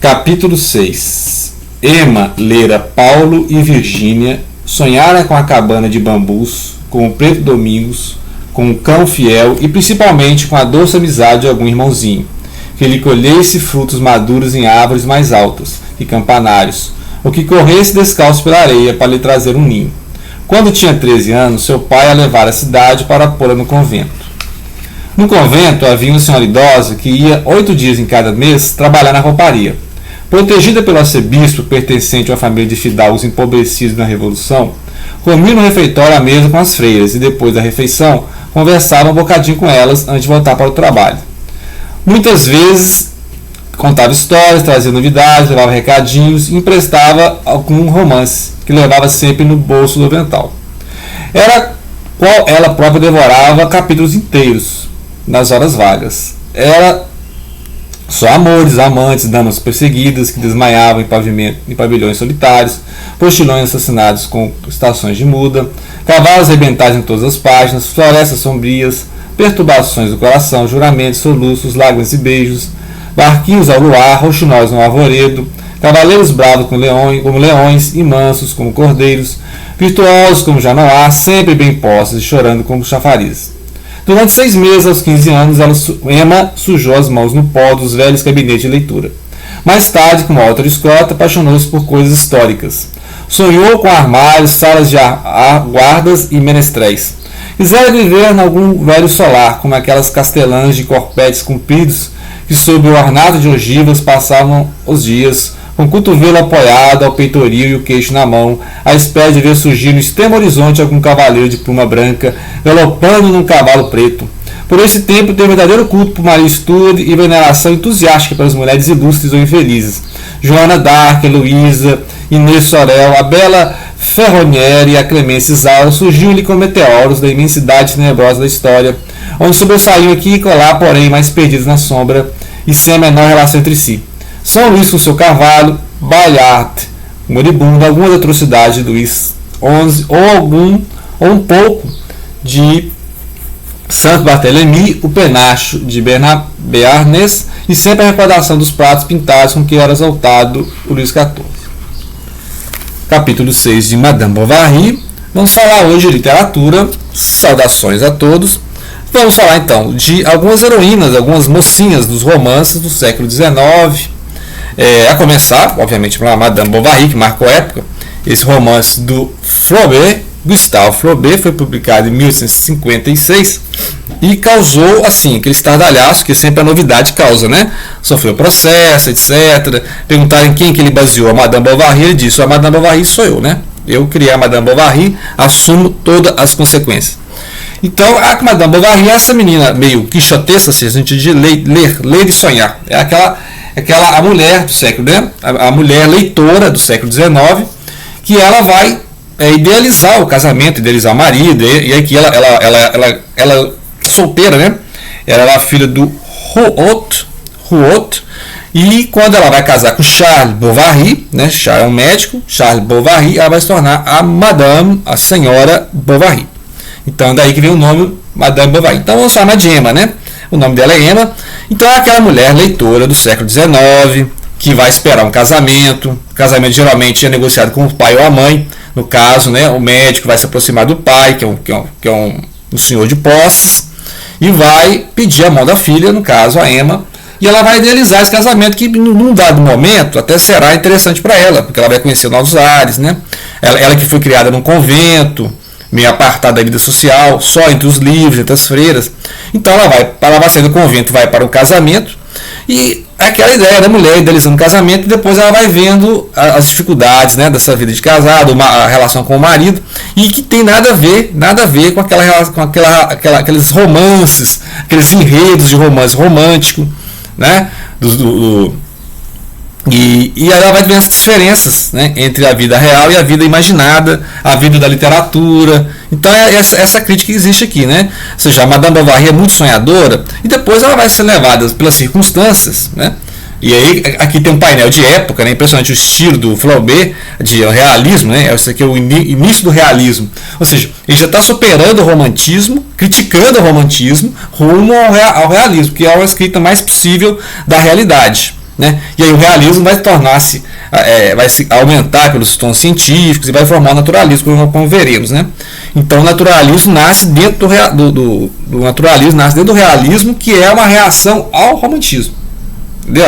Capítulo 6. Emma, Lera, Paulo e Virgínia sonharam com a cabana de bambus, com o preto Domingos, com o cão fiel e principalmente com a doce amizade de algum irmãozinho, que lhe colhesse frutos maduros em árvores mais altas e campanários, ou que corresse descalço pela areia para lhe trazer um ninho. Quando tinha 13 anos, seu pai a levara à cidade para pô-la no convento. No convento havia uma senhora idosa que ia 8 dias em cada mês trabalhar na rouparia. Protegida pelo arcebispo pertencente a uma família de fidalgos empobrecidos na Revolução, comia no refeitório à mesa com as freiras e depois da refeição conversava um bocadinho com elas antes de voltar para o trabalho. Muitas vezes contava histórias, trazia novidades, levava recadinhos e emprestava algum romance que levava sempre no bolso do avental. Ela própria devorava capítulos inteiros nas horas vagas. Era só amores, amantes, damas perseguidas que desmaiavam em pavilhões solitários, postilões assassinados com estações de muda, cavalos arrebentados em todas as páginas, florestas sombrias, perturbações do coração, juramentos, soluços, lágrimas e beijos, barquinhos ao luar, roxinóis no arvoredo, cavaleiros bravos como leões e mansos como cordeiros, virtuosos como já não há, sempre bem postos e chorando como chafariz. Durante 6 meses, aos 15 anos, Emma sujou as mãos no pó dos velhos gabinetes de leitura. Mais tarde, como Walter Scott, apaixonou-se por coisas históricas. Sonhou com armários, salas de guardas e menestréis. Quisera viver em algum velho solar, como aquelas castelãs de corpetes compridos que, sob o ornato de ogivas, passavam os dias, com o cotovelo apoiado ao peitoril e o queixo na mão, à espera de ver surgir no extremo horizonte algum cavaleiro de pluma branca, galopando num cavalo preto. Por esse tempo, tem verdadeiro culto por Maria Stuart e veneração entusiástica pelas mulheres ilustres ou infelizes. Joana d'Arc, Heloísa, Inês Sorel, a bela Ferronieri e a Clemência Isaura surgiam-lhe como meteoros da imensidade tenebrosa da história, onde sobressaíam aqui e colar, porém, mais perdidos na sombra e sem a menor relação entre si. São Luís com seu cavalo, Bayard, moribundo, alguma atrocidade de Luís XI, ou um pouco de Santo Barthélemy, o penacho de Béarnès, e sempre a recordação dos pratos pintados com que era exaltado o Luís XIV. Capítulo 6 de Madame Bovary. Vamos falar hoje de literatura. Saudações a todos. Vamos falar então de algumas heroínas, algumas mocinhas dos romances do século XIX. A começar, obviamente, pela Madame Bovary, que marcou época. Esse romance do Flaubert, Gustave Flaubert, foi publicado em 1856 e causou, assim, aquele estardalhaço que sempre a novidade causa, né? Sofreu processo, etc. Perguntaram em quem que ele baseou a Madame Bovary, ele disse: a Madame Bovary sou eu, né? Eu criei a Madame Bovary, assumo todas as consequências. Então, a Madame Bovary é essa menina meio quixotesca, assim, no sentido de ler e sonhar. É a mulher do século, né? A mulher leitora do século XIX, que ela vai idealizar o casamento, idealizar o marido, e aqui ela solteira, né? Ela era a filha do Rouault, e quando ela vai casar com Charles Bovary, né? Charles é um médico, Charles Bovary, ela vai se tornar a senhora Bovary. Então daí que vem o nome Madame Bovary. Então vamos chamar de Emma, né? O nome dela é Emma. Então é aquela mulher leitora do século XIX, que vai esperar um casamento. O casamento geralmente é negociado com o pai ou a mãe. No caso, né, o médico vai se aproximar do pai, que é um senhor de posses, e vai pedir a mão da filha, no caso a Emma, e ela vai idealizar esse casamento, que num dado momento até será interessante para ela, porque ela vai conhecer novos ares, né? Ela que foi criada num convento, meio apartada da vida social, só entre os livros, entre as freiras. Então ela vai sair do convento, vai para o casamento, e aquela ideia da mulher idealizando o casamento, e depois ela vai vendo as dificuldades, né, dessa vida de casado, a relação com o marido, e que tem nada a ver com aqueles romances, aqueles enredos de romance romântico, né, e ela vai ver essas diferenças, né, entre a vida real e a vida imaginada, a vida da literatura. Então é essa crítica que existe aqui, né? Ou seja, a Madame Bovary é muito sonhadora e depois ela vai ser levada pelas circunstâncias, né? E aí aqui tem um painel de época, né? Impressionante o estilo do Flaubert, de realismo, né? Esse aqui é o início do realismo. Ou seja, ele já está superando o romantismo, criticando o romantismo, rumo ao realismo, que é uma escrita mais possível da realidade, né? E aí o realismo vai tornar-se, vai se aumentar pelos tons científicos e vai formar o naturalismo, como veremos, né? Então o naturalismo nasce dentro do naturalismo, nasce dentro do realismo, que é uma reação ao romantismo. Entendeu?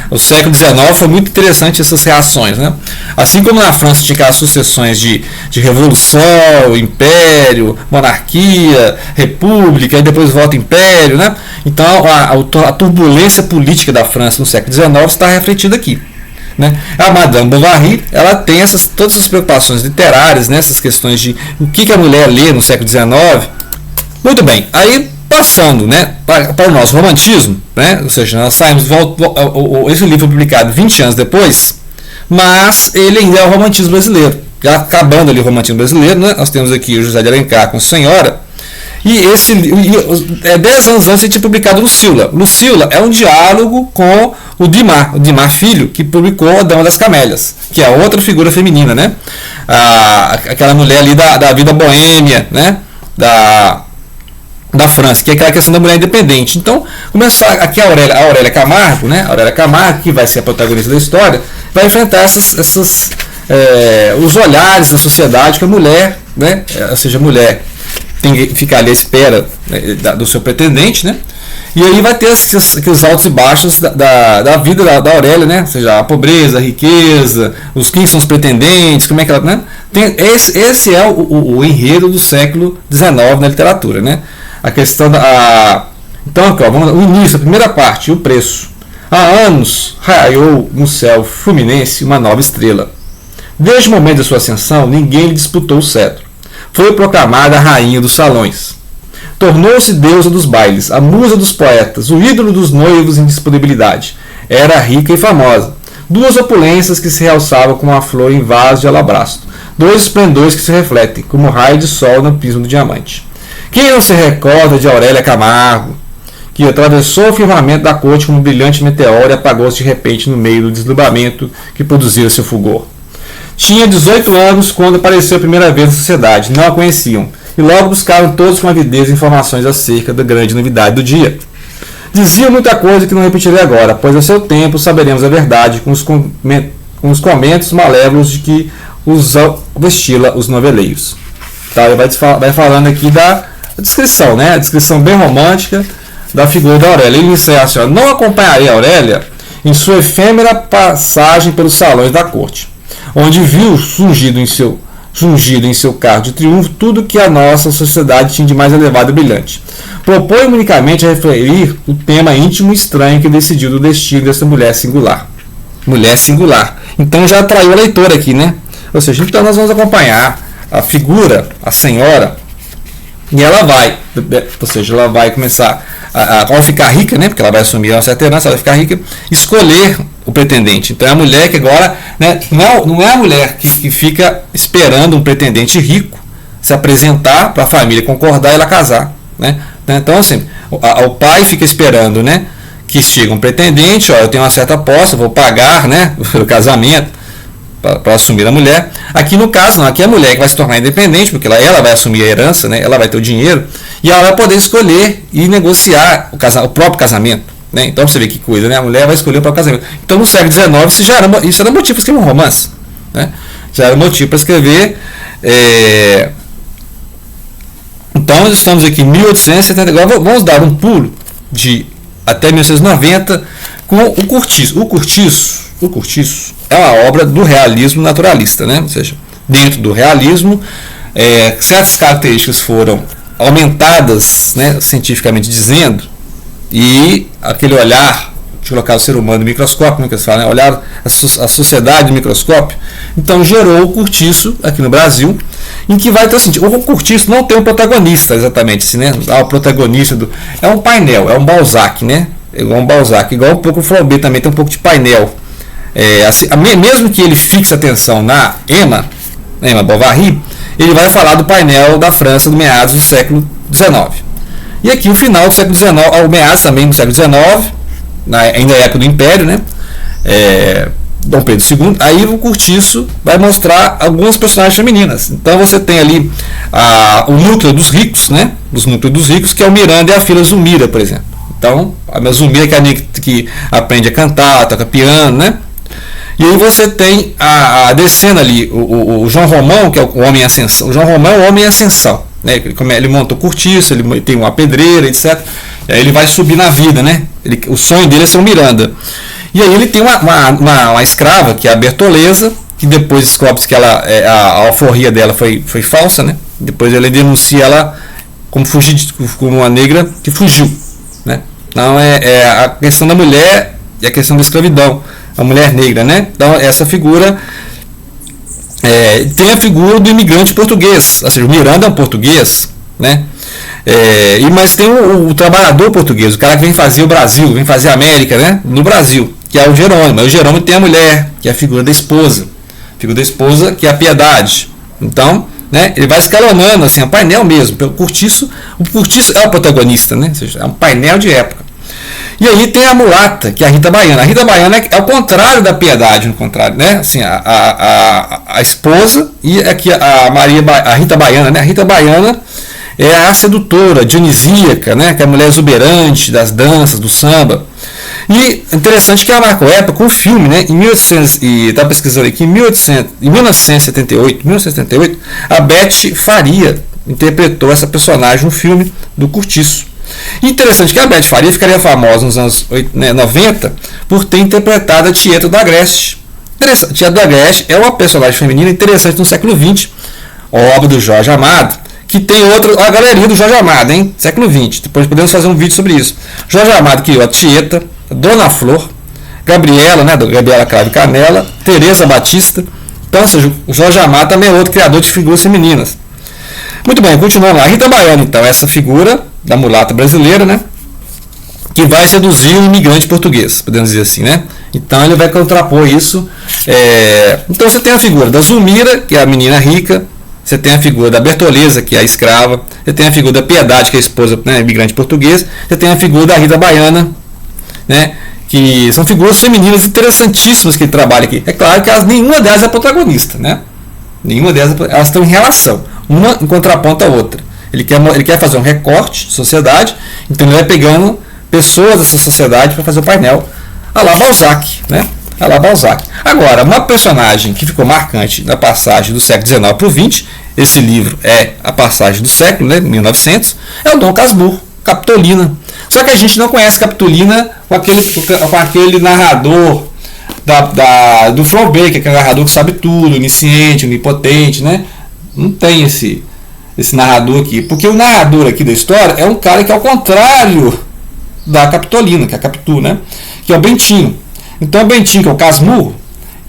O século XIX foi muito interessante essas reações, né? Assim como na França tinha aquelas sucessões de revolução, império, monarquia, república, e depois volta império, né? Então a turbulência política da França no século XIX está refletida aqui, né? A Madame Bovary, ela tem todas essas preocupações literárias, né? Essas questões de o que a mulher lê no século XIX. Muito bem, aí passando, né, para o nosso romantismo, né? Ou seja, nós saímos, esse livro foi publicado 20 anos depois, mas ele ainda é o romantismo brasileiro. Já acabando ali o romantismo brasileiro, né? Nós temos aqui o José de Alencar com Senhora, e 10 anos antes ele tinha publicado Lucila. Lucila é um diálogo com o Dimar Filho, que publicou A Dama das Camélias, que é outra figura feminina, né? Aquela mulher ali da vida boêmia, né? Da França, que é aquela questão da mulher independente. Então, começou aqui a Aurélia Camargo, né? A Aurélia Camargo, que vai ser a protagonista da história, vai enfrentar os olhares da sociedade que a mulher, né? Ou seja, a mulher tem que ficar ali à espera, né, do seu pretendente, né? E aí vai ter aqueles altos e baixos da vida da Aurélia, né? Ou seja, a pobreza, a riqueza, quem são os pretendentes, como é que ela, né? Esse é o enredo do século XIX na literatura, né? A questão então, aqui, ó, vamos lá, o início, a primeira parte, o preço. Há anos raiou no céu fluminense uma nova estrela. Desde o momento da sua ascensão, ninguém lhe disputou o cetro. Foi proclamada a rainha dos salões. Tornou-se deusa dos bailes, a musa dos poetas, o ídolo dos noivos em disponibilidade. Era rica e famosa. Duas opulências que se realçavam como uma flor em vaso de alabastro. Dois esplendores que se refletem, como raio de sol no prisma do diamante. Quem não se recorda de Aurélia Camargo, que atravessou o firmamento da corte como um brilhante meteoro e apagou-se de repente no meio do deslumbramento que produzia seu fulgor? Tinha 18 anos quando apareceu a primeira vez na sociedade, não a conheciam, e logo buscaram todos com avidez informações acerca da grande novidade do dia. Dizia muita coisa que não repetirei agora, pois a seu tempo saberemos a verdade com os comentos malévolos de que os destila os noveleiros. Tá, ele vai falando aqui da descrição, né? A descrição bem romântica da figura da Aurélia. Ele encerra assim: não acompanharei a Aurélia em sua efêmera passagem pelos salões da corte, onde viu surgido em seu carro de triunfo tudo que a nossa sociedade tinha de mais elevado e brilhante. Propõe unicamente a referir o tema íntimo e estranho que decidiu do destino dessa mulher singular. Mulher singular. Então já atraiu a leitora aqui, né? Ou seja, então nós vamos acompanhar a figura, a senhora, e ela vai começar ao ficar rica, né, porque ela vai assumir uma certa herança, ela vai ficar rica, escolher o pretendente. Então é a mulher que agora, né, não é a mulher que fica esperando um pretendente rico se apresentar para a família concordar e ela casar, né? Então assim, o pai fica esperando, né, que chegue um pretendente, ó, eu tenho uma certa aposta, vou pagar, né, pelo casamento, para assumir a mulher. Aqui no caso, não, aqui é a mulher que vai se tornar independente, porque ela vai assumir a herança, né? Ela vai ter o dinheiro e ela vai poder escolher e negociar o próprio casamento, né? Então você vê que coisa, né? A mulher vai escolher o próprio casamento. Então no século XIX isso era motivo para escrever um romance, né? Já era motivo para escrever. Então nós estamos aqui em 1870. Agora vamos dar um pulo de até 1990 com o Cortiço. O Cortiço é uma obra do realismo naturalista, né? Ou seja, dentro do realismo, certas características foram aumentadas, né, cientificamente dizendo, e aquele olhar de colocar o ser humano no microscópio, né, que eles falam, né, olhar a sociedade no microscópio, então gerou o Cortiço aqui no Brasil, em que vai ter o seguinte: o Cortiço não tem um protagonista exatamente assim, né? O protagonista é um painel, é um Balzac, né? Igual um Balzac, igual um pouco o Flaubert também tem um pouco de painel. Assim, mesmo que ele fixe a atenção na Emma Bovary, ele vai falar do painel da França do meados do século XIX. E aqui o final do século XIX, ao meados também do século XIX, ainda é a época do Império, né? Dom Pedro II, aí o Cortiço vai mostrar algumas personagens femininas. Então você tem ali o núcleo dos ricos, né? Os núcleos dos ricos, que é o Miranda e a filha Zulmira, por exemplo. Então, a Zulmira, que é a menina que aprende a cantar, toca piano, né? E aí você tem descendo ali o João Romão, que é o homem em ascensão. O João Romão é o homem em ascensão, né? Ele montou cortiço, ele tem uma pedreira, etc. E aí ele vai subir na vida, né? O sonho dele é ser um Miranda. E aí ele tem uma escrava, que é a Bertoleza, que depois descobre que a alforria dela foi falsa, né? Depois ele denuncia ela como uma negra que fugiu, né? Então é a questão da mulher e a questão da escravidão, a mulher negra, né? Então essa figura tem a figura do imigrante português, ou seja, o Miranda é um português, né? Mas tem o trabalhador português, o cara que vem fazer o Brasil, vem fazer a América, né? No Brasil, que é o Jerônimo. O Jerônimo tem a mulher, que é a figura da esposa, que é a Piedade. Então, né, ele vai escalonando assim, é um painel mesmo. O cortiço é o protagonista, né? Ou seja, é um painel de época. E aí tem a mulata, que é a Rita Baiana. A Rita Baiana é o contrário da Piedade, no contrário, né? Assim, a esposa e aqui a Rita Baiana, né? A Rita Baiana é a sedutora, dionisíaca, né? Que é a mulher exuberante das danças, do samba. E interessante que ela marcou época com o filme, né? Em 1800, e tá pesquisando aqui, em 1978, a Beth Faria interpretou essa personagem no filme do Cortiço. E interessante que a Beth Faria ficaria famosa nos anos 90 por ter interpretado a Tieta do Agreste. Tieta do Agreste é uma personagem feminina interessante no século XX, obra do Jorge Amado, que tem a galeria do Jorge Amado, hein? Século XX. Depois podemos fazer um vídeo sobre isso. Jorge Amado criou a Tieta, Dona Flor, Gabriela, né? Gabriela Cravo Canela, Teresa Batista. Então, ou seja, o Jorge Amado também é outro criador de figuras femininas. Muito bem, continuando lá. A Rita Baiana, então, essa figura da mulata brasileira, né? Que vai seduzir o imigrante português, podemos dizer assim, né? Então ele vai contrapor isso. Então você tem a figura da Zulmira, que é a menina rica. Você tem a figura da Bertoleza, que é a escrava. Você tem a figura da Piedade, que é a esposa, né, imigrante português. Você tem a figura da Rita Baiana, né, que são figuras femininas interessantíssimas que ele trabalha aqui. É claro que nenhuma delas é protagonista, né? Nenhuma delas, elas estão em relação, uma em contraponto à outra. Ele quer fazer um recorte de sociedade, então ele vai pegando pessoas dessa sociedade para fazer o painel à la Balzac, né? À la Balzac. Agora, uma personagem que ficou marcante na passagem do século XIX para o XX, esse livro é a passagem do século, né, 1900, é o Dom Casmurro, Capitolina. Só que a gente não conhece Capitolina com aquele narrador do Flaubert, que é aquele narrador que sabe tudo, onisciente, onipotente, né? Não tem esse narrador aqui, porque o narrador aqui da história é um cara que é ao contrário da Capitolina, que é a Capitu, né? Que é o Bentinho. Então o Bentinho, que é o Casmurro,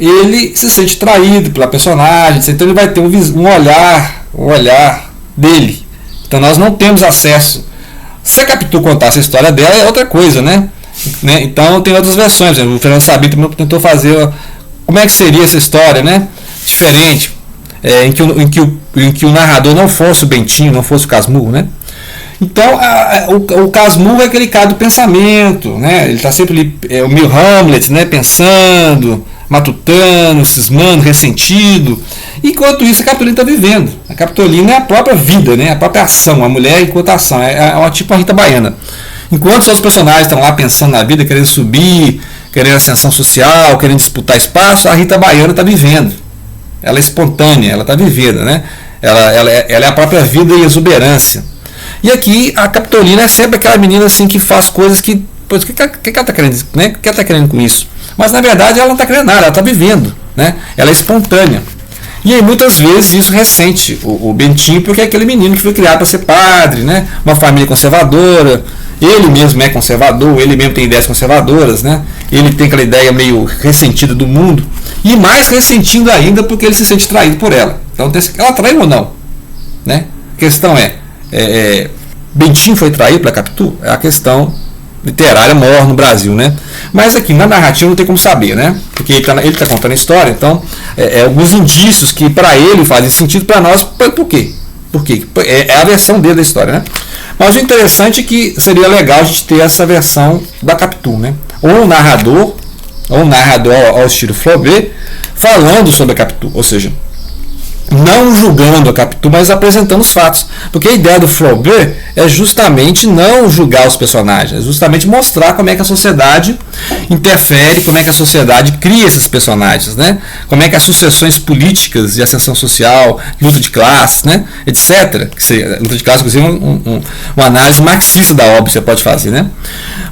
ele se sente traído pela personagem, então ele vai ter um olhar dele. Então nós não temos acesso. Se a Capitu contar essa história dela é outra coisa, né? Então tem outras versões. O Fernando Sabino também tentou fazer como é que seria essa história, né? Diferente, em que o narrador não fosse o Bentinho, não fosse o Casmurro, né? Então o Casmurro é aquele cara do pensamento, né? Ele está sempre ali, o meio Hamlet, né? Pensando, matutando, cismando, ressentido. Enquanto isso a Capitolina está vivendo. A Capitolina é a própria vida, né? A própria ação, a mulher enquanto ação. É uma tipo a Rita Baiana. Enquanto os outros personagens estão lá pensando na vida, querendo subir, querendo ascensão social, querendo disputar espaço, a Rita Baiana está vivendo. Ela é espontânea, ela está vivendo, né? Ela é a própria vida e exuberância. E aqui a Capitolina é sempre aquela menina assim que faz coisas que. O que ela está querendo, né? O que ela está querendo com isso? Mas na verdade ela não está querendo nada, ela está vivendo, né? Ela é espontânea. E aí muitas vezes isso ressente o Bentinho, porque é aquele menino que foi criado para ser padre, né? Uma família conservadora. Ele mesmo é conservador, ele mesmo tem ideias conservadoras, né? Ele tem aquela ideia meio ressentida do mundo. E mais ressentindo ainda porque ele se sente traído por ela. Então ela traiu ou não? Né? A questão Bentinho foi traído pela Capitu? É a questão literária maior no Brasil, né? Mas aqui na narrativa não tem como saber, né? Porque ele está contando a história, então alguns indícios que para ele fazem sentido, para nós, por quê? Porque é a versão dele da história, né? Mas o interessante é que seria legal a gente ter essa versão da Capitu, né? Ou um narrador ao estilo Flaubert, falando sobre a Capitu, ou seja, não julgando a Capitu, mas apresentando os fatos. Porque a ideia do Flaubert é justamente não julgar os personagens, é justamente mostrar como é que a sociedade interfere, como é que a sociedade cria esses personagens, né? Como é que as sucessões políticas de ascensão social, luta de classes, né? etc. Luta de classes, inclusive, uma análise marxista da obra que você pode fazer, né?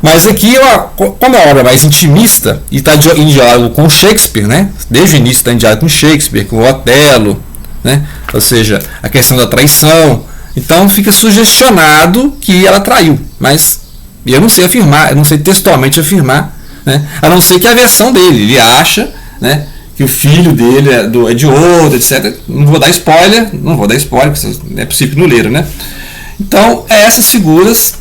Mas aqui, como é uma obra mais intimista e está em diálogo com Shakespeare, né? Desde o início está em diálogo com Shakespeare, com Otelo, né? Ou seja, a questão da traição. Então fica sugestionado que ela traiu, mas eu não sei afirmar, eu não sei textualmente afirmar, né? A não ser que a versão dele, ele acha, né, que o filho dele é de outro, etc. Não vou dar spoiler, porque é possível que não leram, né? Então, é essas figuras,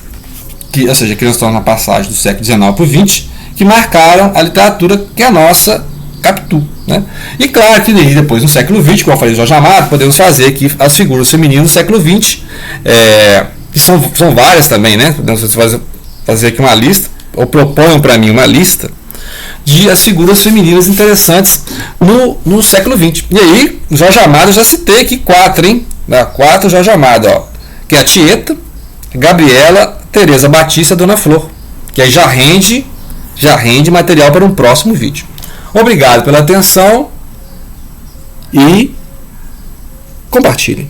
ou seja, que nós estamos na passagem do século XIX para o XX, que marcaram a literatura que é a nossa Capitu, né? E claro que depois no século XX, como eu falei do Jorge Amado, podemos fazer aqui as figuras femininas do século XX, que são várias também, né? Podemos fazer aqui uma lista, ou proponham para mim uma lista de as figuras femininas interessantes no século XX. E aí, Jorge Amado, eu já citei aqui 4, hein? 4 Jorge Amado, ó, que é a Tieta, Gabriela, Teresa Batista, Dona Flor, que aí já rende material para um próximo vídeo. Obrigado pela atenção e compartilhem.